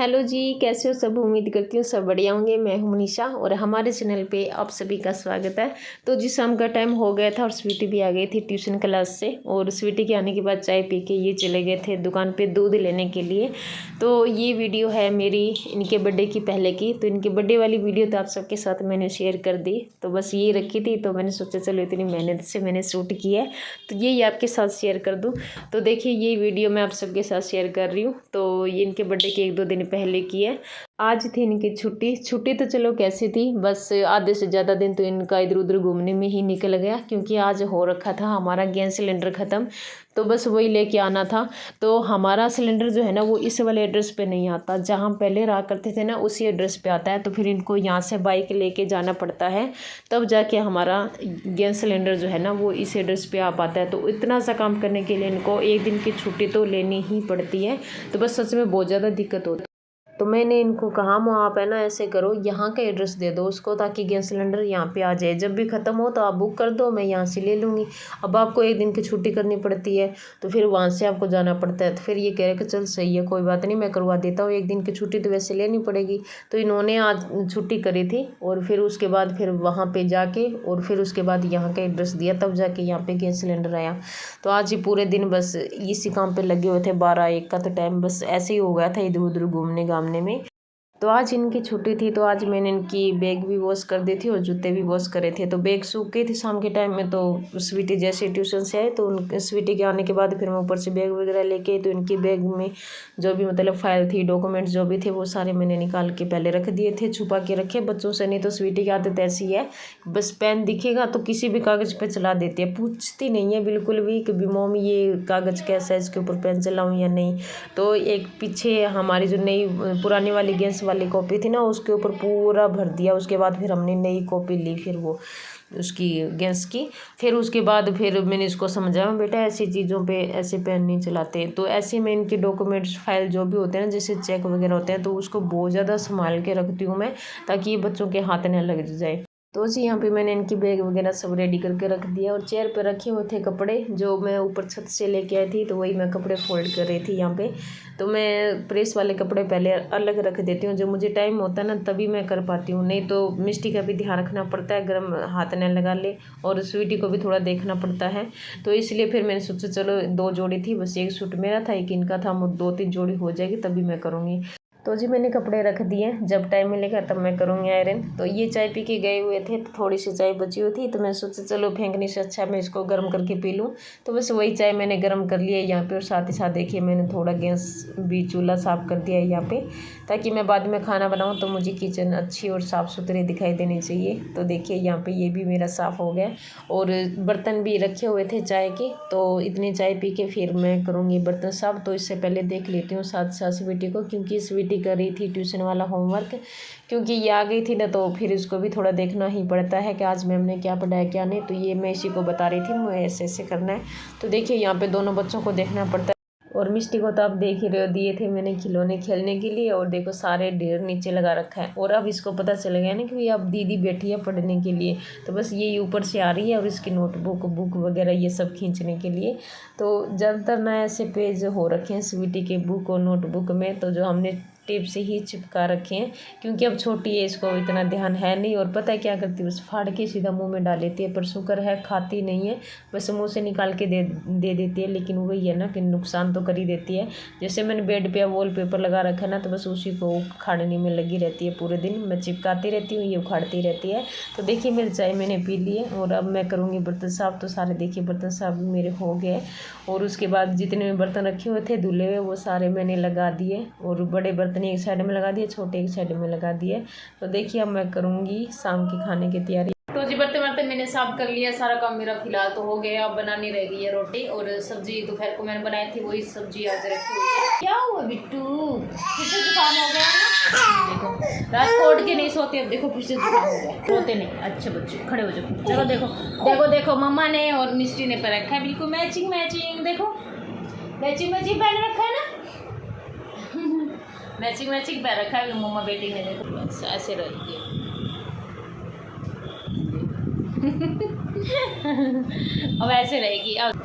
Hello जी, कैसे हो सब। उम्मीद करती हूँ सब बढ़िया होंगे। मैं हूँ मनीषा और हमारे चैनल पे आप सभी का स्वागत है। तो जी शाम का टाइम हो गया था और स्वीटी भी आ गई थी ट्यूशन क्लास से। और स्वीटी के आने के बाद चाय पी के ये चले गए थे दुकान पे दूध लेने के लिए। तो ये वीडियो है मेरी इनके बर्थडे की पहले की। तो इनके बर्थडे वाली वीडियो तो आप सबके साथ मैंने शेयर कर दी। तो बस ये रखी थी तो मैंने सोचा चलो इतनी मेहनत से मैंने शूट किया है तो ये आपके साथ शेयर कर दूँ। तो देखिए ये वीडियो मैं आप सबके साथ शेयर कर रही हूँ। तो ये इनके बर्थडे के 1-2 दिन पहले की है। आज थी इनकी छुट्टी तो चलो कैसी थी, बस आधे से ज़्यादा दिन तो इनका इधर उधर घूमने में ही निकल गया। क्योंकि आज हो रखा था हमारा गैस सिलेंडर ख़त्म, तो बस वही लेके आना था। तो हमारा सिलेंडर जो है ना वो इस वाले एड्रेस पे नहीं आता, जहाँ पहले रहा करते थे ना उसी एड्रेस पे आता है। तो फिर इनको यहाँ से बाइक लेके जाना पड़ता है, तब जाके हमारा गैस सिलेंडर जो है ना वो इस एड्रेस पे आ पाता है। तो इतना सा काम करने के लिए इनको एक दिन की छुट्टी तो लेनी ही पड़ती है। तो बस सच में बहुत ज़्यादा दिक्कत होती है। तो मैंने इनको कहा आप है ना ऐसे करो, यहाँ का एड्रेस दे दो उसको ताकि गैस सिलेंडर यहाँ पे आ जाए। जब भी ख़त्म हो तो आप बुक कर दो, मैं यहाँ से ले लूँगी। अब आपको एक दिन की छुट्टी करनी पड़ती है तो फिर वहाँ से आपको जाना पड़ता है। तो फिर ये कह रहे कि चल सही है कोई बात नहीं, मैं करवा देता हूँ। एक दिन की छुट्टी तो वैसे लेनी पड़ेगी। तो इन्होंने आज छुट्टी करी थी और फिर उसके बाद फिर वहाँ पर जाके और फिर उसके बाद यहाँ का एड्रेस दिया, तब जाके यहाँ पर गैस सिलेंडर आया। तो आज ही पूरे दिन बस इसी काम पर लगे हुए थे। 12-1 का तो टाइम बस ऐसे ही हो गया था इधर उधर घूमने घामने में। तो आज इनकी छुट्टी थी तो आज मैंने इनकी बैग भी वॉश कर दी थी और जूते भी वॉश करे थे। तो बैग सूख गई थी शाम के टाइम में। तो स्वीटी जैसे ट्यूशन से आए तो उन स्वीटी के आने के बाद फिर मैं ऊपर से बैग वगैरह लेके, तो इनकी बैग में जो भी मतलब फाइल थी, डॉक्यूमेंट्स जो भी थे वो सारे मैंने निकाल के पहले रख दिए थे, छुपा के रखे बच्चों से। नहीं तो स्वीटी की आदत ऐसी है, बस पेन दिखेगा तो किसी भी कागज़ पर चला देती है, पूछती नहीं है बिल्कुल भी कि मम्मी ये कागज़ कैसा है, इसके ऊपर पेन चलाऊँ या नहीं। तो एक पीछे हमारी जो नई पुरानी वाली गैस वाली कॉपी थी ना उसके ऊपर पूरा भर दिया। उसके बाद फिर हमने नई कॉपी ली, फिर वो उसकी गैस की। फिर उसके बाद फिर मैंने इसको समझाया बेटा ऐसी चीज़ों पे ऐसे पेन नहीं चलाते। तो ऐसे में इनके डॉक्यूमेंट्स फाइल जो भी होते हैं ना, जैसे चेक वगैरह होते हैं, तो उसको बहुत ज़्यादा संभाल के रखती हूँ मैं ताकि ये बच्चों के हाथ न लग जाए। तो जी यहाँ पे मैंने इनकी बैग वगैरह सब रेडी करके रख दिया। और चेयर पे रखे हुए थे कपड़े जो मैं ऊपर छत से लेके आई थी, तो वही मैं कपड़े फोल्ड कर रही थी यहाँ पे। तो मैं प्रेस वाले कपड़े पहले अलग रख देती हूँ, जब मुझे टाइम होता है ना तभी मैं कर पाती हूँ। नहीं तो मिस्टी का भी ध्यान रखना पड़ता है, गर्म हाथ न लगा ले, और स्वीटी को भी थोड़ा देखना पड़ता है। तो इसलिए फिर मैंने सोचा चलो 2 जोड़ी थी, बस एक सूट मेरा था एक इनका था, 2-3 जोड़ी हो जाएगी तभी मैं करूँगी। तो जी मैंने कपड़े रख दिए, जब टाइम मिलेगा तब मैं करूँगी आयरन। तो ये चाय पी के गए हुए थे तो थोड़ी सी चाय बची हुई थी, तो मैं सोचा चलो फेंकने से अच्छा मैं इसको गर्म करके पी लूँ। तो बस वही चाय मैंने गर्म कर लिया यहाँ पे। और साथ ही साथ देखिए मैंने थोड़ा गैस भी चूल्हा साफ़ कर दिया है यहाँ पे, ताकि मैं बाद में खाना बनाऊँ तो मुझे किचन अच्छी और साफ़ सुथरी दिखाई देनी चाहिए। तो देखिए यहाँ पर ये भी मेरा साफ़ हो गया। और बर्तन भी रखे हुए थे चाय के, तो इतनी चाय पी के फिर मैं करूँगी बर्तन साफ़। तो इससे पहले देख लेती हूँ साथ साथ स्वीटी को, क्योंकि स्वीटी कर रही थी ट्यूशन वाला होमवर्क। क्योंकि ये आ गई थी ना तो फिर इसको भी थोड़ा देखना ही पड़ता है कि आज मैम ने क्या पढ़ाया क्या नहीं। तो ये मैं इसी को बता रही थी मुझे ऐसे ऐसे करना है। तो देखिए यहाँ पे दोनों बच्चों को देखना पड़ता है। और मिष्टी को तो आप देख ही रहे हो, दिए थे मैंने खिलौने खेलने के लिए, और देखो सारे ढेर नीचे लगा रखा है। और अब इसको पता चल गया ना कि अब दीदी बैठी है पढ़ने के लिए, तो बस ये ऊपर से आ रही है और इसकी नोटबुक बुक वगैरह ये सब खींचने के लिए। तो ज़्यादातर ना ऐसे पेज हो रखे हैं स्वीटी के बुक और नोटबुक में, तो जो हमने टेप से ही चिपका रखे हैं, क्योंकि अब छोटी है इसको इतना ध्यान है नहीं। और पता है क्या करती है, बस फाड़ के सीधा मुंह में डाल लेती है। पर शुक्र है खाती नहीं है, बस मुंह से निकाल के दे देती है। लेकिन वही है ना कि नुकसान तो कर ही देती है। जैसे मैंने बेड पे वॉलपेपर लगा रखा है ना, तो बस उसी को उखाड़ने में लगी रहती है पूरे दिन। मैं चिपकाती रहती हूँ, ये उखाड़ती रहती है। तो देखिए मेरी चाय मैंने पी ली है और अब मैं करूँगी बर्तन साफ़। तो सारे देखिए बर्तन साफ़ मेरे हो गए। और उसके बाद जितने भी बर्तन रखे हुए थे धुले हुए वो सारे मैंने लगा दिए। और बड़े बर्तन एक साइड में लगा दिए, छोटे एक साइड में लगा दिए। तो देखिए अब मैं करूँगी शाम की खाने की तैयारी। तो जी बर्तन मैंने साफ कर लिया, सारा काम मेरा फिलहाल तो हो गया। अब बनानी रह गई है रोटी, और सब्जी दोपहर को मैंने बनाई थी वही सब्जी आज रखी हुई है। क्या हुआ बिट्टू, पीछे जुकाम हो गया ना? देखो रात को उठ के नहीं सोते, अब देखो पीछे जुकाम हो गया। रोते नहीं, अच्छे बच्चे खड़े हो जाओ। चलो देखो देखो देखो मम्मा ने और मिस्टी ने पहन रखा है बिल्कुल मैचिंग मैचिंग। देखो मैचिंग मैचिंग पहन रखा है ना, मैचिंग मैचिंग पहन रखा है मम्मा बेटी ने। देखो बस ऐसे रहेगी अब ऐसे रहेगी। अब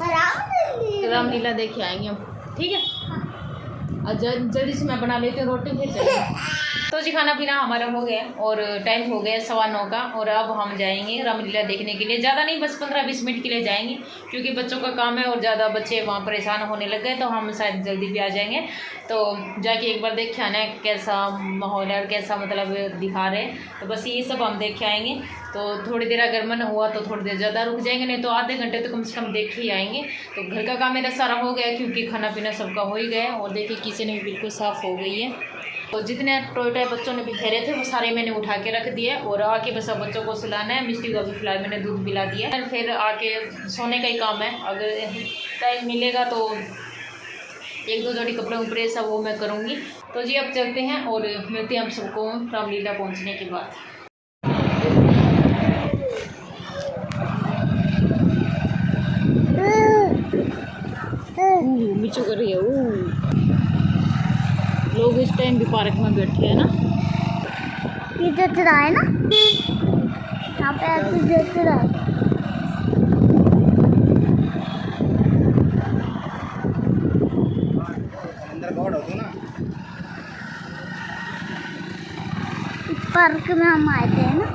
रामलीला देख के आएंगे हम, ठीक है। जल्दी से मैं बना लेती हूँ रोटी, फिर चलेंगे। तो जी खाना पीना हमारा हो गया और टाइम हो गया 9:15 का, और अब हम जाएंगे रामलीला देखने के लिए। ज़्यादा नहीं, बस 15-20 मिनट के लिए जाएंगे, क्योंकि बच्चों का काम है और ज़्यादा बच्चे वहाँ परेशान होने लग गए, तो हम शायद जल्दी भी आ जाएंगे। तो जाके एक बार देख के आना है कैसा माहौल है और कैसा मतलब दिखा रहे हैं, तो बस ये सब हम देख के आएंगे। तो थोड़ी देर अगर मन हुआ तो थोड़ी देर ज़्यादा रुक जाएंगे, नहीं तो आधे घंटे तो कम से कम देख ही आएंगे। तो घर का काम मेरा सारा हो गया, क्योंकि खाना पीना सबका हो ही गया, और देखिए किचन भी बिल्कुल साफ़ हो गई है। तो जितने टॉय बच्चों ने बिखेरे थे वो सारे मैंने उठा के रख दिए, और आके बस अब बच्चों को सुलाना है। मिष्टी को भी फिलहाल मैंने दूध पिला दिया है, फिर आके सोने का ही काम है। अगर टाइम मिलेगा तो 1-2 जोड़ी कपड़े उपड़े सब वो मैं करूँगी। तो जी अब चलते हैं और मिलते हैं हम सबको रामलीला पहुँचने के बाद। मिचू कर रही है लोग इस टाइम भी पार्क में बैठे हैं ना, ये जच रहा है ना, यहाँ पे ऐसे जच रहा है। इस पार्क में हम आए थे ना,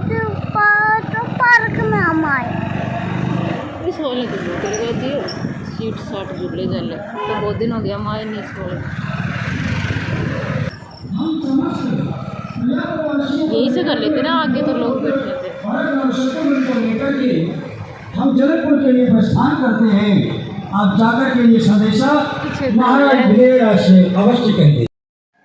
तो पार्क में हम आए। इस वाले तो बहुत लगा दिए सीट साट झूले जाले, तो बहुत दिन हो गया हम आए नहीं इस वाले। यही से कर लेते ना, आगे तो लोग बैठे थे। हम जनकपुर के लिए प्रस्थान करते हैं। आप जाकर के लिए संदेशा महाराज भिडेरा से अवश्य कहेंगे।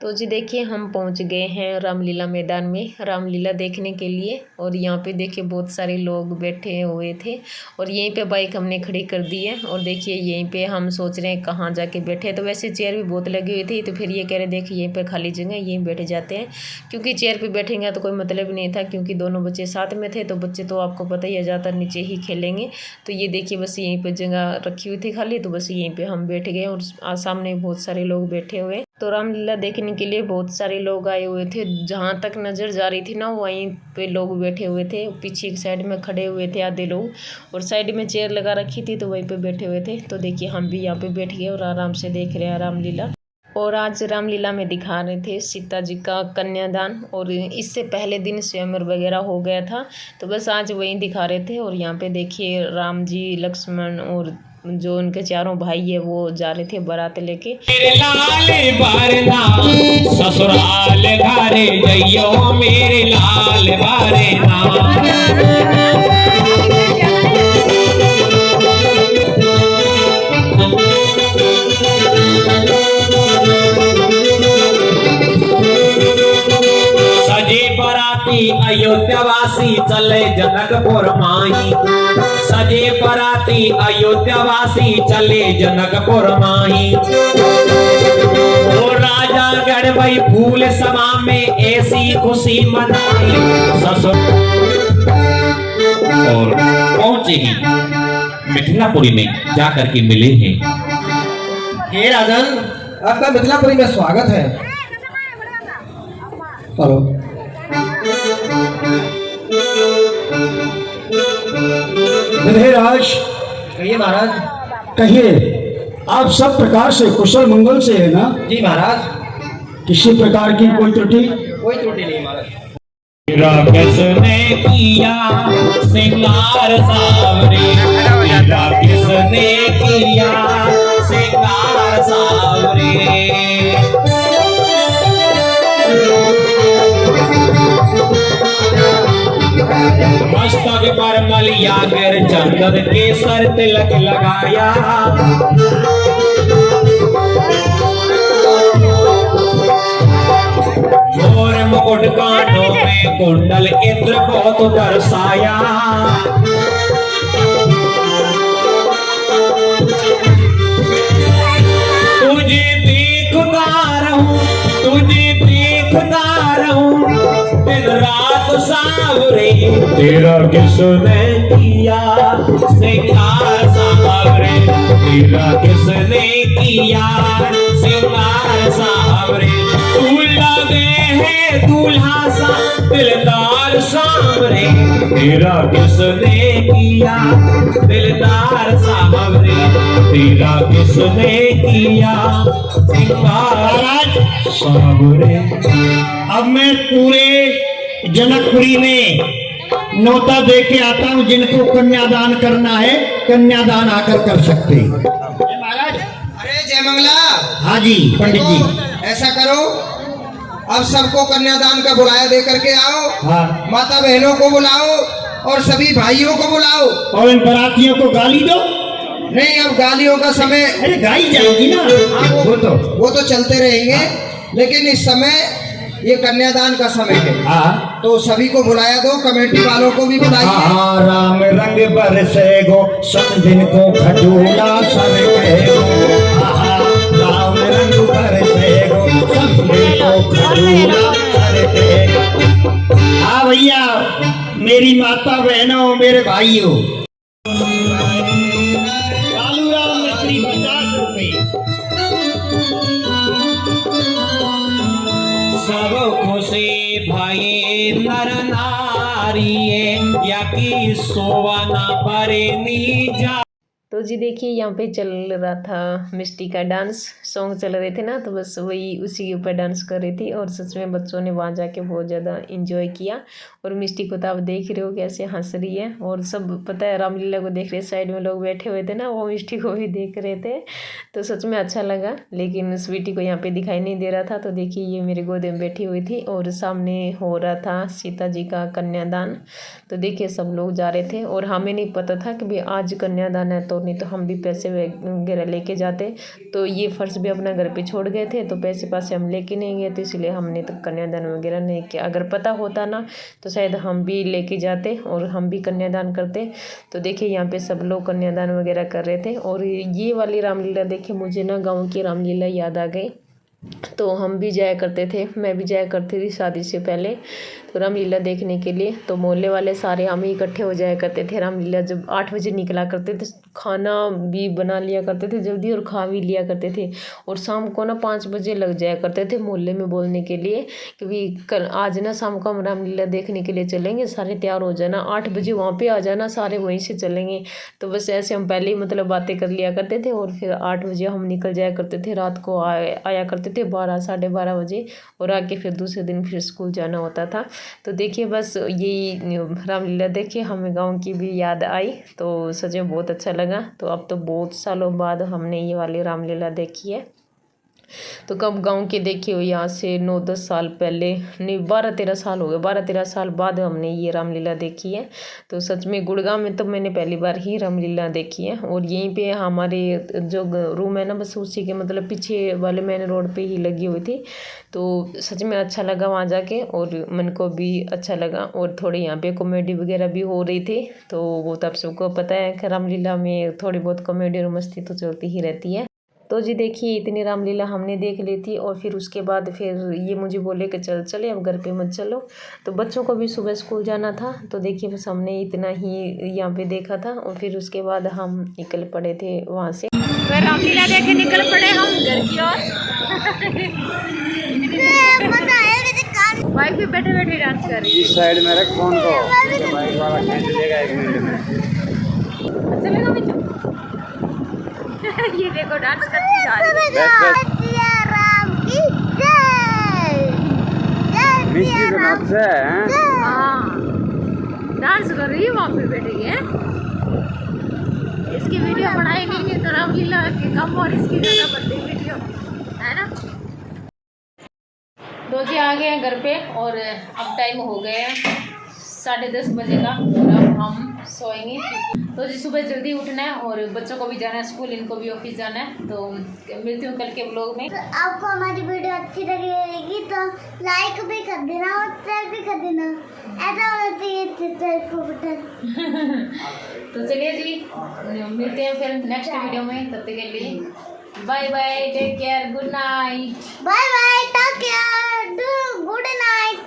तो जी देखिए हम पहुंच गए हैं रामलीला मैदान में रामलीला देखने के लिए, और यहाँ पे देखिए बहुत सारे लोग बैठे हुए थे, और यहीं पे बाइक हमने खड़ी कर दी है। और देखिए यहीं पे हम सोच रहे हैं कहाँ जाके बैठे, तो वैसे चेयर भी बहुत लगी हुई थी, तो फिर ये कह रहे देखिए यहीं पे खाली जगह यहीं बैठ जाते हैं, क्योंकि चेयर पर बैठेंगे तो कोई मतलब नहीं था, क्योंकि दोनों बच्चे साथ में थे, तो बच्चे तो आपको पता ही है ज़्यादातर नीचे ही खेलेंगे। तो ये देखिए बस यहीं पर जगह रखी हुई थी खाली, तो बस यहीं पर हम बैठ गए, और सामने बहुत सारे लोग बैठे हुए। तो रामलीला देखने के लिए बहुत सारे लोग आए हुए थे, जहाँ तक नज़र जा रही थी ना वहीं पे लोग बैठे हुए थे। पीछे एक साइड में खड़े हुए थे आधे लोग, और साइड में चेयर लगा रखी थी तो वहीं पे बैठे हुए थे। तो देखिए हम भी यहाँ पे बैठ गए और आराम से देख रहे हैं रामलीला। और आज रामलीला में दिखा रहे थे सीता जी का कन्यादान, और इससे पहले दिन स्वयंवर वगैरह हो गया था, तो बस आज वहीं दिखा रहे थे। और यहाँ पे देखिए राम जी, लक्ष्मण और जो उनके चारों भाई है वो जा रहे थे बारात लेके। मेरे लाल बारना ससुराल घरे जइयो, मेरे लाल बारना सजे बराती अयोध्यावासी चले जनकपुर माई, सजे बराती अयोध्यावासी चले जनकपुर माई। ओ राजा गढ़ फूल सभा में ऐसी खुशी मनाई ससुर। और पहुंचे ही मिथिलापुरी में जाकर के मिले हैं। हे राजन, आपका मिथिलापुरी में स्वागत है। चलो विधेयराज, कहिए महाराज। कहिए आप सब प्रकार से कुशल मंगल से है ना? जी महाराज। किसी प्रकार की कोई त्रुटि? कोई त्रुटि नहीं महाराज। तेरा किसने किया सिंगार सावरे, तेरा किसने किया सिंगार सावरे। मस्तक पर मलिया कर चंदन के सर तिलक लगाया, मोर मुकुट कानों में कुंडल इत्र बहुत बरसाया। तुझे देखता रहूं, तुझे देखता रहूं दिन रात सावरे, तेरा किसने किया सिंगार सावरे, तेरा किसने किया सिंगार सावरे। तू लगे है दूल्हा सा दिलदार सावरे, तेरा किसने किया दिलदार सावरे, तेरा किसने किया सिंगार सावरे। अब मैं पूरे जनकपुरी में नौता दे के आता हूँ, जिनको कन्यादान करना है कन्यादान आकर कर सकते हैं। महाराज अरे जय मंगला। हाँ जी पंडित जी। ऐसा करो, अब सबको कन्यादान का बुलाया दे करके आओ। हाँ। माता बहनों को बुलाओ और सभी भाइयों को बुलाओ। और इन बरातियों को गाली दो। नहीं, अब गालियों का समय, अरे गाई जाएगी ना। हाँ, वो तो चलते रहेंगे, लेकिन इस समय ये कन्यादान का समय है। हाँ। तो सभी को बुलाया दो, कमेटी वालों को भी बुलाइए। हाँ, राम रंग बरसे गो समदिन को खजूला सर के गो। हाँ, राम रंग बरसे गो समदिन को खजूला सर के गो। हाँ भैया, मेरी माता बहनों, मेरे भाइयों, कालू राम मिस्त्री 50 रुपये। सब खुशी भाई नर नारी या की सोवा ना परे जा। तो जी देखिए यहाँ पे चल रहा था मिष्टी का डांस, सॉन्ग चल रहे थे ना, तो बस वही उसी के ऊपर डांस कर रही थी। और सच में बच्चों ने वहाँ जाके बहुत ज़्यादा इंजॉय किया। और मिष्टी को तो आप देख रहे हो कैसे हंस रही है। और सब पता है रामलीला को देख रहे, साइड में लोग बैठे हुए थे ना, वो मिष्टी को भी देख रहे थे। तो सच में अच्छा लगा। लेकिन स्वीटी को यहाँ पे दिखाई नहीं दे रहा था। तो देखिए ये मेरे गोद में बैठी हुई थी और सामने हो रहा था सीता जी का कन्यादान। तो देखिए सब लोग जा रहे थे और हमें नहीं पता था कि भाई आज कन्यादान है, तो नहीं तो हम भी पैसे वगैरह लेके जाते। तो ये फर्ज भी अपना घर पे छोड़ गए थे, तो पैसे पासे हम लेके नहीं गए, तो इसलिए हमने तो कन्यादान वगैरह नहीं किया। अगर पता होता ना तो शायद हम भी लेके जाते और हम भी कन्यादान करते। तो देखिए यहाँ पे सब लोग कन्यादान वगैरह कर रहे थे। और ये वाली रामलीला देखिए मुझे ना गाँव की रामलीला याद आ गई। तो हम भी जाया करते थे, मैं भी जाया करती थी शादी से पहले तो रामलीला देखने के लिए। तो मोहल्ले वाले सारे हम ही इकट्ठे हो जाया करते थे। रामलीला जब 8 बजे निकला करते थे, खाना भी बना लिया करते थे जल्दी और खा भी लिया करते थे। और शाम को ना 5 बजे लग जाया करते थे मोहल्ले में बोलने के लिए कि कल आज ना शाम को हम रामलीला देखने के लिए चलेंगे, सारे तैयार हो जाना, 8 बजे वहाँ पे आ जाना, सारे वहीं से चलेंगे। तो बस ऐसे हम पहले ही मतलब बातें कर लिया करते थे और फिर 8 बजे हम निकल जाया करते थे। रात को आया करते थे 12 साढ़े 12 बजे और आके फिर दूसरे दिन फिर स्कूल जाना होता था। तो देखिए बस यही रामलीला देखिए हमें गांव की भी याद आई, तो सच में बहुत अच्छा लगा। तो अब तो बहुत सालों बाद हमने ये वाली रामलीला देखी है। तो कब गांव के देखी हो, यहाँ से 9-10 साल पहले, नहीं 12-13 साल हो गए, 12-13 साल बाद हमने ये रामलीला देखी है। तो सच में गुड़गांव में तो मैंने पहली बार ही रामलीला देखी है। और यहीं पे हमारे जो रूम है ना, बस उसी के मतलब पीछे वाले मेन रोड पे ही लगी हुई थी। तो सच में अच्छा लगा वहाँ जाके और मन को भी अच्छा लगा। और थोड़ी यहाँ पे कॉमेडी वगैरह भी हो रही थी। तो वो तो आप सबको पता है कि रामलीला में थोड़ी बहुत कॉमेडी और मस्ती तो चलती ही रहती है। तो जी देखिए इतनी रामलीला हमने देख ली थी। और फिर उसके बाद फिर ये मुझे बोले कि चले अब घर पे मत चलो। तो बच्चों को भी सुबह स्कूल जाना था। तो देखिए बस हमने इतना ही यहाँ पे देखा था और फिर उसके बाद हम निकल पड़े थे वहाँ से। फिर रामलीला देखे निकल पड़े हम घर की ओर। बाइक पे बैठे बैठे डांस कर रही है। साइड में रख फोन को, तो बाइक वाला खींच लेगा 1 मिनट में। चलेगा बिच्छू। ये देखो डांस करती जा रही है। राम की जय, मिस्टी तो नाच से है। हाँ डांस कर रही है वहाँ पे बैठी है। इसकी वीडियो बनाएगी नहीं तो रामलीला के कम और इसकी ज़्यादा बनती वीडियो है ना। तो जी आ गए हैं घर पे और अब टाइम हो गया 10:30 बजे का और अब हम सोएंगे। तो जी सुबह जल्दी उठना है और बच्चों को भी जाना है स्कूल, इनको भी ऑफिस जाना है। तो मिलती हूँ कल के व्लॉग में। तो आपको हमारी वीडियो अच्छी लगी रहेगी तो लाइक भी कर देना और शेयर भी कर देना, ऐसा होना चाहिए को बटन। तो चलिए जी मिलते हैं फिर नेक्स्ट वीडियो में, तब तक के लिए bye bye, take care, good night. Bye bye, take care, good night.